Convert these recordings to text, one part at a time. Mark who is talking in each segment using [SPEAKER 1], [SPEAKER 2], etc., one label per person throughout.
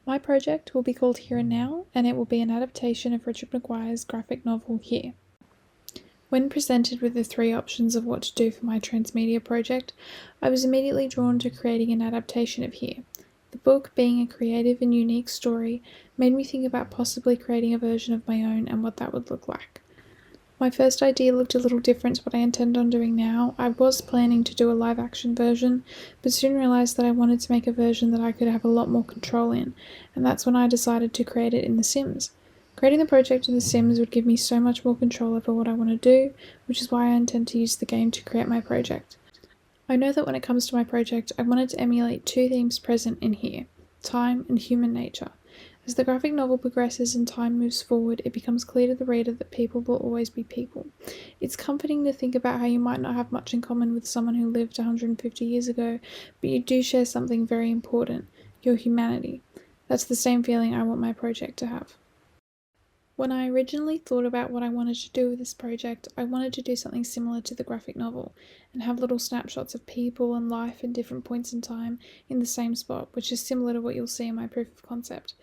[SPEAKER 1] My project will be called Here and Now, and it will be an adaptation of Richard Maguire's graphic novel Here. When presented with the three options of what to do for my transmedia project, I was immediately drawn to creating an adaptation of Here. The book, being a creative and unique story, made me think about possibly creating a version of my own and what that would look like. My first idea looked a little different to what I intend on doing now. I was planning to do a live-action version, but soon realised that I wanted to make a version that I could have a lot more control in, and that's when I decided to create it in The Sims. Creating the project in The Sims would give me so much more control over what I want to do, which is why I intend to use the game to create my project. I know that when it comes to my project, I wanted to emulate two themes present in Here: time and human nature. As the graphic novel progresses and time moves forward, it becomes clear to the reader that people will always be people. It's comforting to think about how you might not have much in common with someone who lived 150 years ago, but you do share something very important: your humanity. That's the same feeling I want my project to have. When I originally thought about what I wanted to do with this project, I wanted to do something similar to the graphic novel, and have little snapshots of people and life in different points in time in the same spot, which is similar to what you'll see in my proof of concept.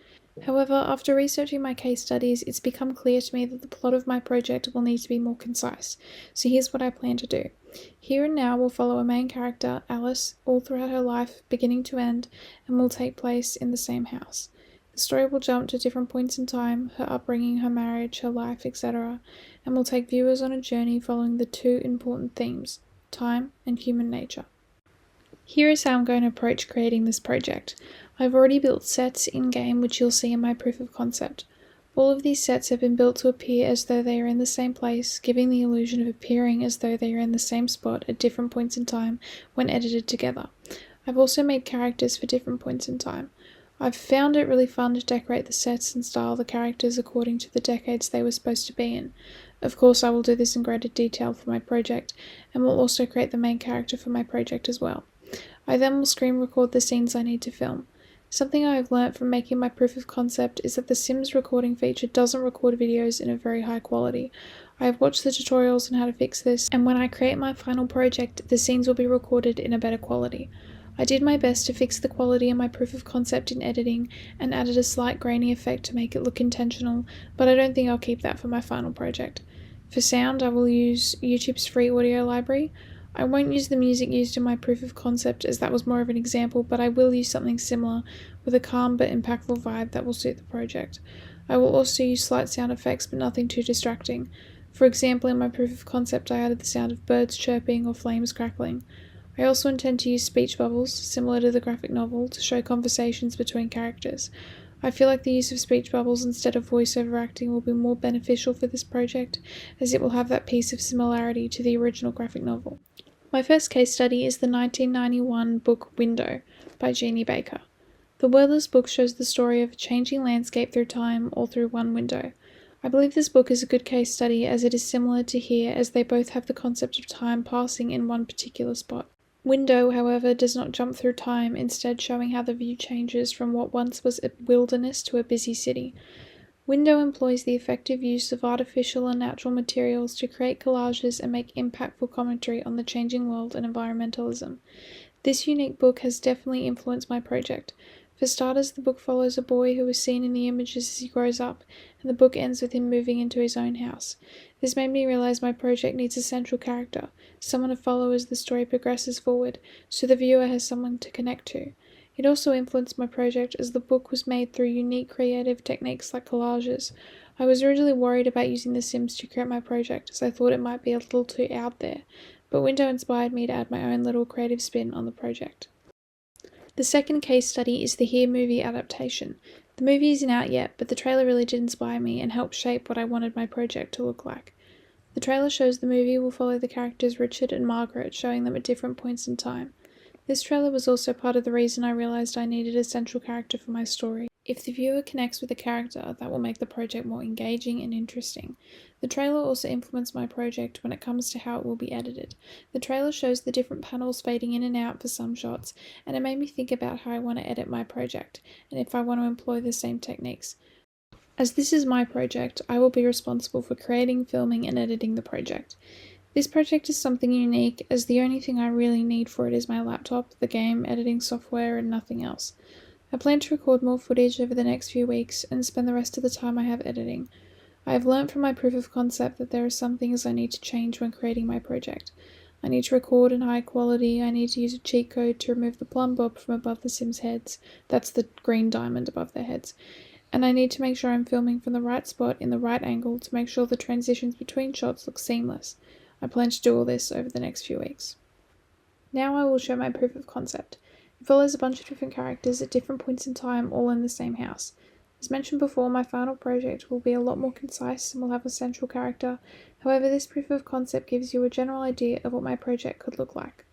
[SPEAKER 1] However, after researching my case studies, it's become clear to me that the plot of my project will need to be more concise, so here's what I plan to do. Here and Now will follow a main character, Alice, all throughout her life, beginning to end, and will take place in the same house. The story will jump to different points in time, her upbringing, her marriage, her life, etc., and will take viewers on a journey following the two important themes: time and human nature. Here is how I'm going to approach creating this project. I've already built sets in-game, which you'll see in my proof of concept. All of these sets have been built to appear as though they are in the same place, giving the illusion of appearing as though they are in the same spot at different points in time when edited together. I've also made characters for different points in time. I've found it really fun to decorate the sets and style the characters according to the decades they were supposed to be in. Of course, I will do this in greater detail for my project, and will also create the main character for my project as well. I then will screen record the scenes I need to film. Something I have learnt from making my proof of concept is that the Sims recording feature doesn't record videos in a very high quality. I have watched the tutorials on how to fix this, and when I create my final project, the scenes will be recorded in a better quality. I did my best to fix the quality in my proof of concept in editing, and added a slight grainy effect to make it look intentional, but I don't think I'll keep that for my final project. For sound, I will use YouTube's free audio library. I won't use the music used in my proof of concept, as that was more of an example, but I will use something similar with a calm but impactful vibe that will suit the project. I will also use slight sound effects, but nothing too distracting. For example, in my proof of concept, I added the sound of birds chirping or flames crackling. I also intend to use speech bubbles, similar to the graphic novel, to show conversations between characters. I feel like the use of speech bubbles instead of voiceover acting will be more beneficial for this project, as it will have that piece of similarity to the original graphic novel. My first case study is the 1991 book Window by Jeannie Baker. The wordless book shows the story of a changing landscape through time, all through one window. I believe this book is a good case study, as it is similar to Here, as they both have the concept of time passing in one particular spot. Window, however, does not jump through time, instead showing how the view changes from what once was a wilderness to a busy city. Window employs the effective use of artificial and natural materials to create collages and make impactful commentary on the changing world and environmentalism. This unique book has definitely influenced my project. For starters, the book follows a boy who is seen in the images as he grows up, and the book ends with him moving into his own house. This made me realize my project needs a central character, someone to follow as the story progresses forward, so the viewer has someone to connect to. It also influenced my project as the book was made through unique creative techniques like collages. I was originally worried about using The Sims to create my project, as I thought it might be a little too out there, but Window inspired me to add my own little creative spin on the project. The second case study is the Here movie adaptation. The movie isn't out yet, but the trailer really did inspire me and help shape what I wanted my project to look like. The trailer shows the movie will follow the characters Richard and Margaret, showing them at different points in time. This trailer was also part of the reason I realized I needed a central character for my story. If the viewer connects with the character, that will make the project more engaging and interesting. The trailer also influenced my project when it comes to how it will be edited. The trailer shows the different panels fading in and out for some shots, and it made me think about how I want to edit my project, and if I want to employ the same techniques. As this is my project, I will be responsible for creating, filming, and editing the project. This project is something unique, as the only thing I really need for it is my laptop, the game, editing software, and nothing else. I plan to record more footage over the next few weeks and spend the rest of the time I have editing. I have learnt from my proof of concept that there are some things I need to change when creating my project. I need to record in high quality, I need to use a cheat code to remove the plumb bob from above the Sims' heads, that's the green diamond above their heads, and I need to make sure I'm filming from the right spot in the right angle to make sure the transitions between shots look seamless. I plan to do all this over the next few weeks. Now I will show my proof of concept. It follows a bunch of different characters at different points in time, all in the same house. As mentioned before, my final project will be a lot more concise and will have a central character. However, this proof of concept gives you a general idea of what my project could look like.